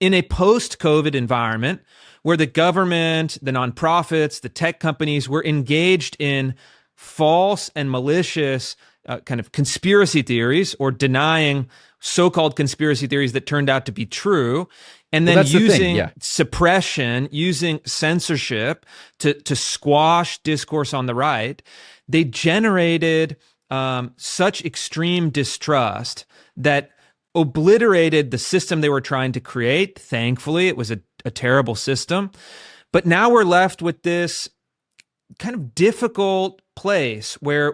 in a post-COVID environment where the government, the nonprofits, the tech companies were engaged in false and malicious kind of conspiracy theories, or denying so-called conspiracy theories that turned out to be true, and then using suppression, using censorship to squash discourse on the right, they generated such extreme distrust that obliterated the system they were trying to create. Thankfully, it was a terrible system. But now we're left with this kind of difficult place where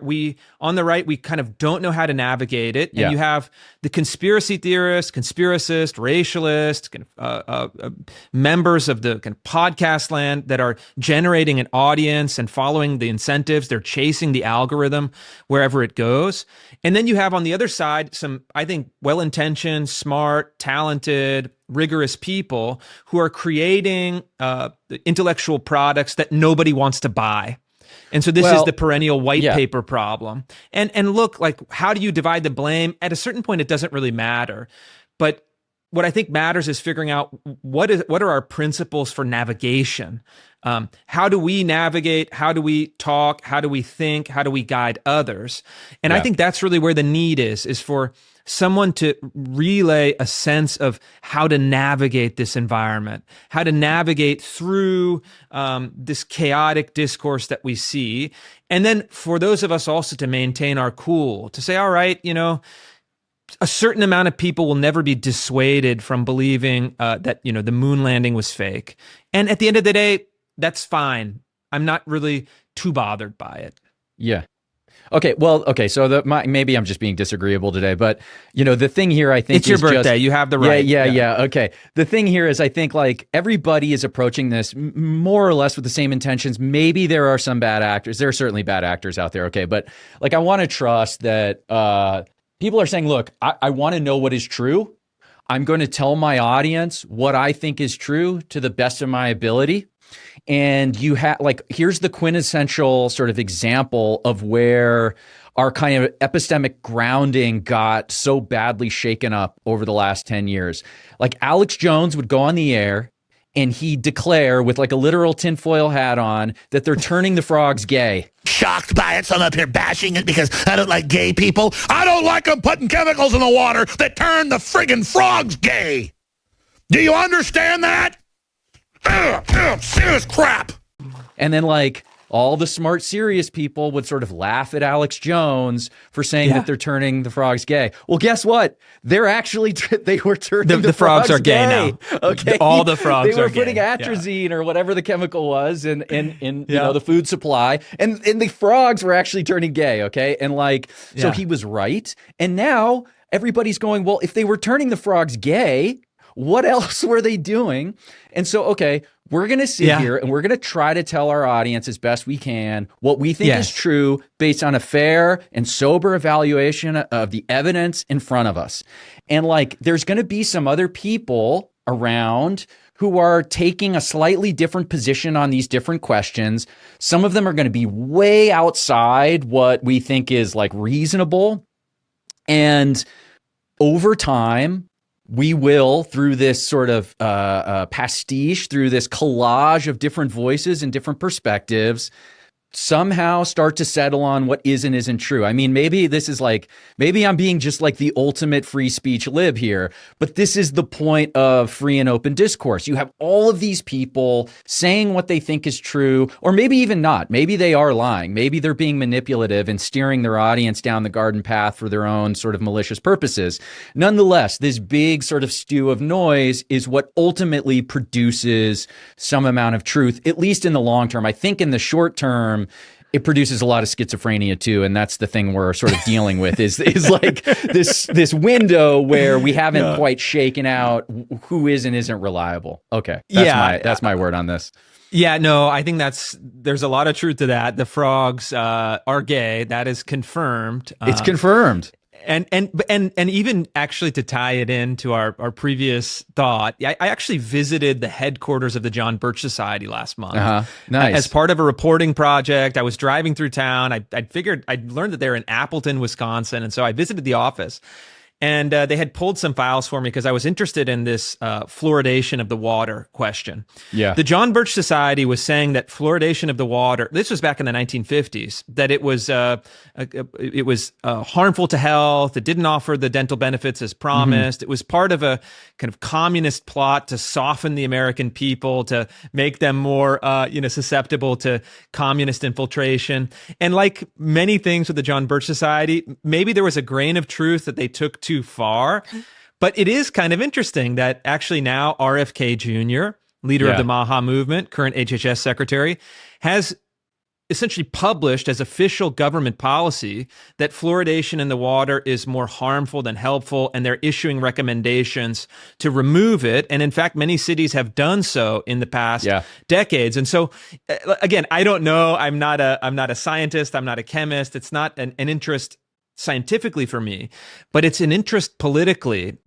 on the right, we kind of don't know how to navigate it. And you have the conspiracy theorists, conspiracists, racialists, members of the kind of podcast land that are generating an audience and following the incentives. They're chasing the algorithm wherever it goes. And then you have on the other side some, I think, well-intentioned, smart, talented, rigorous people who are creating intellectual products that nobody wants to buy. And so this is the perennial white paper problem. And look, like, how do you divide the blame? At a certain point, it doesn't really matter. But what I think matters is figuring out what are our principles for navigation. How do we navigate? How do we talk? How do we think? How do we guide others? And I think that's really where the need is for someone to relay a sense of how to navigate this environment, how to navigate through this chaotic discourse that we see. And then for those of us also to maintain our cool, to say, all right, a certain amount of people will never be dissuaded from believing that, the moon landing was fake. And at the end of the day, that's fine. I'm not really too bothered by it. Yeah. Okay. Well, okay. So maybe I'm just being disagreeable today, but the thing here, I think it's your birthday. You have the right. Yeah. Okay. The thing here is, I think like everybody is approaching this more or less with the same intentions. Maybe there are some bad actors. There are certainly bad actors out there. Okay. But like, I want to trust that people are saying, look, I want to know what is true. I'm going to tell my audience what I think is true to the best of my ability. And you have here's the quintessential sort of example of where our kind of epistemic grounding got so badly shaken up over the last 10 years. Like, Alex Jones would go on the air and he'd declare with like a literal tinfoil hat on that they're turning the frogs gay. Shocked by it, so I'm up here bashing it because I don't like gay people. I don't like them putting chemicals in the water that turn the friggin' frogs gay. Do you understand that? Serious crap. And then like all the smart, serious people would sort of laugh at Alex Jones for saying that they're turning the frogs gay. Well, guess what? They're actually, they were turning the frogs are gay now. Okay. All the frogs are gay. They were putting atrazine or whatever the chemical was in the food supply. And the frogs were actually turning gay. Okay. And so he was right. And now everybody's going, well, if they were turning the frogs gay, what else were they doing? And so, okay, we're going to sit here and we're going to try to tell our audience as best we can what we think is true based on a fair and sober evaluation of the evidence in front of us. And there's going to be some other people around who are taking a slightly different position on these different questions. Some of them are going to be way outside what we think is reasonable. And over time, we will, through this sort of pastiche, through this collage of different voices and different perspectives, somehow start to settle on what is and isn't true. I mean, maybe this is maybe I'm being just the ultimate free speech lib here, but this is the point of free and open discourse. You have all of these people saying what they think is true, or maybe even not. Maybe they are lying. Maybe they're being manipulative and steering their audience down the garden path for their own sort of malicious purposes. Nonetheless, this big sort of stew of noise is what ultimately produces some amount of truth, at least in the long term. I think in the short term, it produces a lot of schizophrenia too, and that's the thing we're sort of dealing with is this window where we haven't quite shaken out who is and isn't reliable. Okay, that's my word on this. Yeah, no, I think there's a lot of truth to that. The frogs are gay. That is confirmed. It's confirmed. And even actually to tie it into our previous thought, I actually visited the headquarters of the John Birch Society last month. Nice. As part of a reporting project. I was driving through town. I'd learned that they're in Appleton, Wisconsin. And so I visited the office. And they had pulled some files for me because I was interested in this fluoridation of the water question. Yeah. The John Birch Society was saying that fluoridation of the water, this was back in the 1950s, that it was harmful to health. It didn't offer the dental benefits as promised. It was part of a kind of communist plot to soften the American people, to make them more susceptible to communist infiltration. And like many things with the John Birch Society, maybe there was a grain of truth that they took too far. But it is kind of interesting that actually now RFK Jr., leader of the Maha movement, current HHS secretary, has essentially published as official government policy that fluoridation in the water is more harmful than helpful, and they're issuing recommendations to remove it. And in fact, many cities have done so in the past decades. And so, again, I don't know. I'm not a scientist. I'm not a chemist. It's not an interest scientifically for me, but it's an interest politically.